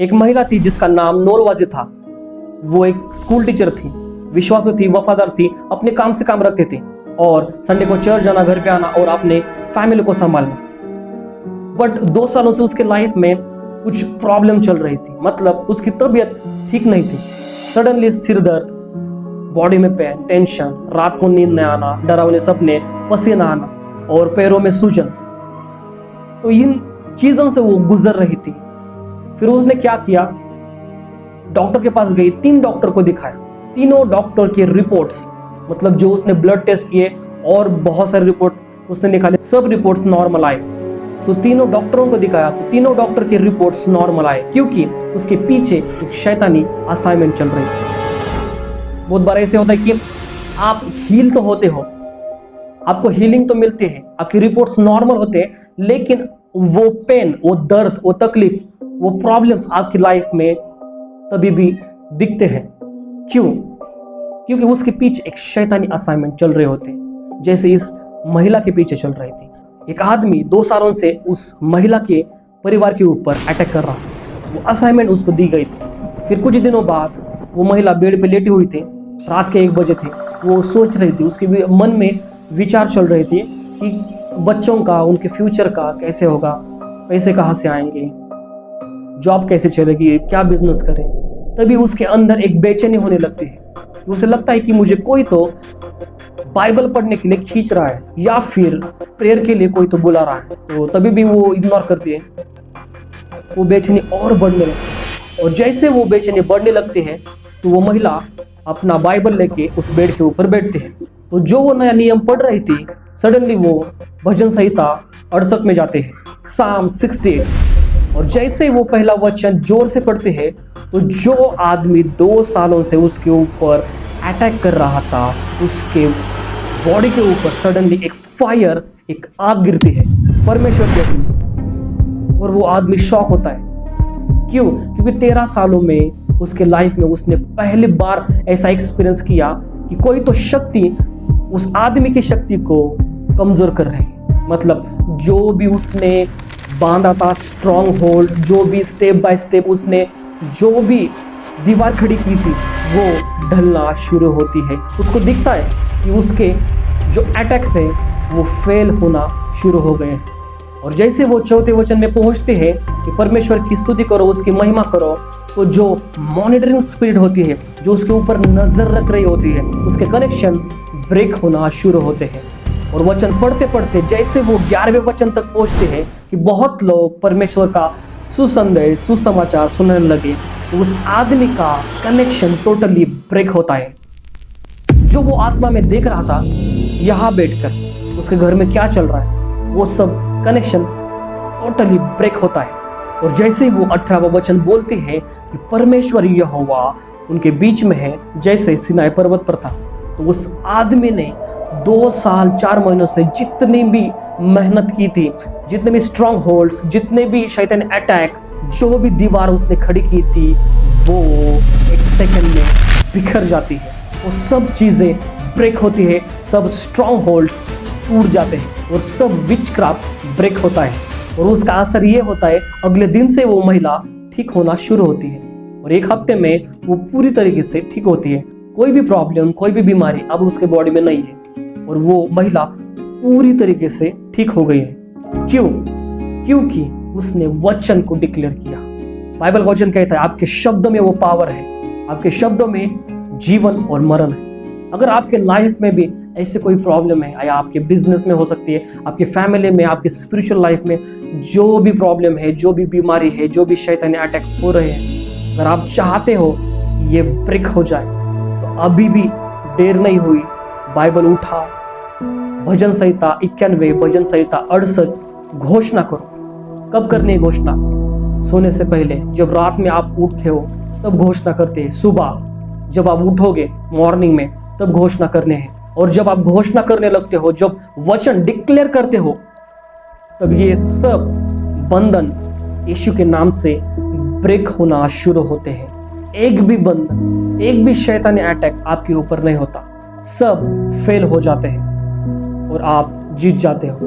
एक महिला थी जिसका नाम नूरवाजी था। वो एक स्कूल टीचर थी, विश्वासु थी, वफादार थी, अपने काम से काम रखती थी और संडे को चर्च जाना, घर पे आना और अपने फैमिली को संभालना। बट 2 सालों से उसके लाइफ में कुछ प्रॉब्लम चल रही थी, मतलब उसकी तबीयत ठीक नहीं थी। सडनली सिर दर्द, बॉडी में पेन, टेंशन, रात को नींद न आना, डरावने सपने, पसीना आना और पैरों में सूजन। तो इन चीजों से वो गुजर रही थी। फिर उसने क्या किया, डॉक्टर के पास गई, 3 डॉक्टर को दिखाया। तीनों डॉक्टर के रिपोर्ट्स, मतलब जो उसने ब्लड टेस्ट किए और बहुत सारे रिपोर्ट उसने निकाले, सब रिपोर्ट्स नॉर्मल आए। सो तीनों डॉक्टरों को दिखाया तो तीनों डॉक्टर के रिपोर्ट्स नॉर्मल आए, क्योंकि उसके पीछे एक शैतानी असाइनमेंट चल रही थी। बहुत बार ऐसे होता है कि आप हील तो होते हो, आपको हीलिंग तो मिलती है, आपकी रिपोर्ट्स नॉर्मल होते हैं, लेकिन वो पेन, वो दर्द, वो तकलीफ, वो प्रॉब्लम्स आपकी लाइफ में तभी भी दिखते हैं। क्यों? क्योंकि उसके पीछे एक शैतानी असाइनमेंट चल रहे होते हैं, जैसे इस महिला के पीछे चल रही थी। एक आदमी 2 सालों से उस महिला के परिवार के ऊपर अटैक कर रहा था। वो असाइनमेंट उसको दी गई थी। फिर कुछ दिनों बाद वो महिला बेड पे लेटी हुई थी, रात के 1 बजे थे। वो सोच रही थी, उसके मन में विचार चल रहे थे कि बच्चों का, उनके फ्यूचर का कैसे होगा, पैसे कहाँ से आएंगे, जॉब कैसे चलेगी, क्या बिजनेस करें। तभी उसके अंदर एक बेचैनी होने लगती है। उसे लगता है कि मुझे कोई तो बाइबल पढ़ने के लिए खींच रहा है या फिर प्रेयर के लिए कोई तो बुला रहा है। तो तभी भी वो इग्नोर करती है। वो बेचैनी और बढ़ने लगती है और जैसे वो बेचैनी बढ़ने लगती है तो वो महिला अपना बाइबल लेके उस बेड के ऊपर बैठती है। तो जो वो नया नियम पढ़ रही थी, सडनली वो भजन संहिता 68 में जाते हैं, साम 68। और जैसे वो पहला वचन जोर से पढ़ते हैं तो जो आदमी 2 सालों से उसके ऊपर अटैक कर रहा था, उसके बॉडी के ऊपर सडनली एक फायर, एक आग गिरती है परमेश्वर के लिए। और वो आदमी शॉक होता है। क्यों? क्योंकि 13 सालों में उसके लाइफ में उसने पहली बार ऐसा एक्सपीरियंस किया कि कोई तो शक्ति उस आदमी की शक्ति को कमजोर कर रही है। मतलब जो भी उसने बांधा था, स्ट्रॉन्ग होल्ड, जो भी स्टेप बाय स्टेप उसने जो भी दीवार खड़ी की थी, वो ढलना शुरू होती है। उसको दिखता है कि उसके जो अटैक्स हैं वो फेल होना शुरू हो गए हैं। और जैसे वो 4थे वचन में पहुंचते हैं कि परमेश्वर की स्तुति करो, उसकी महिमा करो, तो जो मॉनिटरिंग स्पिरिट होती है, जो उसके ऊपर नजर रख रही होती है, उसके कनेक्शन ब्रेक होना शुरू होते हैं। और वचन पढ़ते पढ़ते जैसे वो 11वें वचन तक पहुंचते हैं कि बहुत लोग परमेश्वर का सुसंदेश, सुसमाचार सुनने लगे, तो उस आदमी का कनेक्शन टोटली ब्रेक होता है। जो वो आत्मा में देख रहा था यहाँ बैठकर उसके घर में क्या चल रहा है, वो सब कनेक्शन टोटली ब्रेक होता है। और जैसे वो 18वां वचन बोलते हैं कि परमेश्वर यहोवा उनके बीच में है, जैसे सिनाई पर्वत पर था। तो उस आदमी ने 2 साल 4 महीनों से जितनी भी मेहनत की थी, जितने भी स्ट्रॉन्ग होल्ड्स, जितने भी शैतानी अटैक, जो भी दीवार उसने खड़ी की थी, वो 1 सेकंड में बिखर जाती है। वो सब चीजें ब्रेक होती है, सब स्ट्रॉन्ग होल्ड्स टूट जाते हैं और सब विचक्राफ्ट ब्रेक होता है। और उसका असर ये होता है, अगले दिन से वो महिला ठीक होना शुरू होती है और 1 हफ्ते में वो पूरी तरीके से ठीक होती है। कोई भी प्रॉब्लम, कोई भी बीमारी अब उसके बॉडी में नहीं है और वो महिला पूरी तरीके से ठीक हो गई है। क्यों? क्योंकि उसने वचन को डिक्लेयर किया। बाइबल वचन कहता है आपके शब्दों में वो पावर है, आपके शब्दों में जीवन और मरण है। अगर आपके लाइफ में भी ऐसे कोई प्रॉब्लम है, या आपके बिजनेस में हो सकती है, आपके फैमिली में, आपके स्पिरिचुअल लाइफ में जो भी प्रॉब्लम है, जो भी बीमारी है, जो भी शैतानी अटैक हो रहे हैं, अगर आप चाहते हो ये ब्रेक हो जाए तो अभी भी देर नहीं हुई। बाइबल उठा, भजन संहिता 91, भजन संहिता 68 घोषणा करो। कब करनी है घोषणा? सोने से पहले, जब रात में आप उठते हो तब घोषणा करते हैं। सुबह जब आप उठोगे मॉर्निंग में तब घोषणा करने हैं। और जब आप घोषणा करने लगते हो, जब वचन डिक्लेयर करते हो, तब ये सब बंधन यीशु के नाम से ब्रेक होना शुरू होते हैं। एक भी बंधन, एक भी शैतानी अटैक आपके ऊपर नहीं होता, सब फेल हो जाते हैं और आप जीत जाते हो।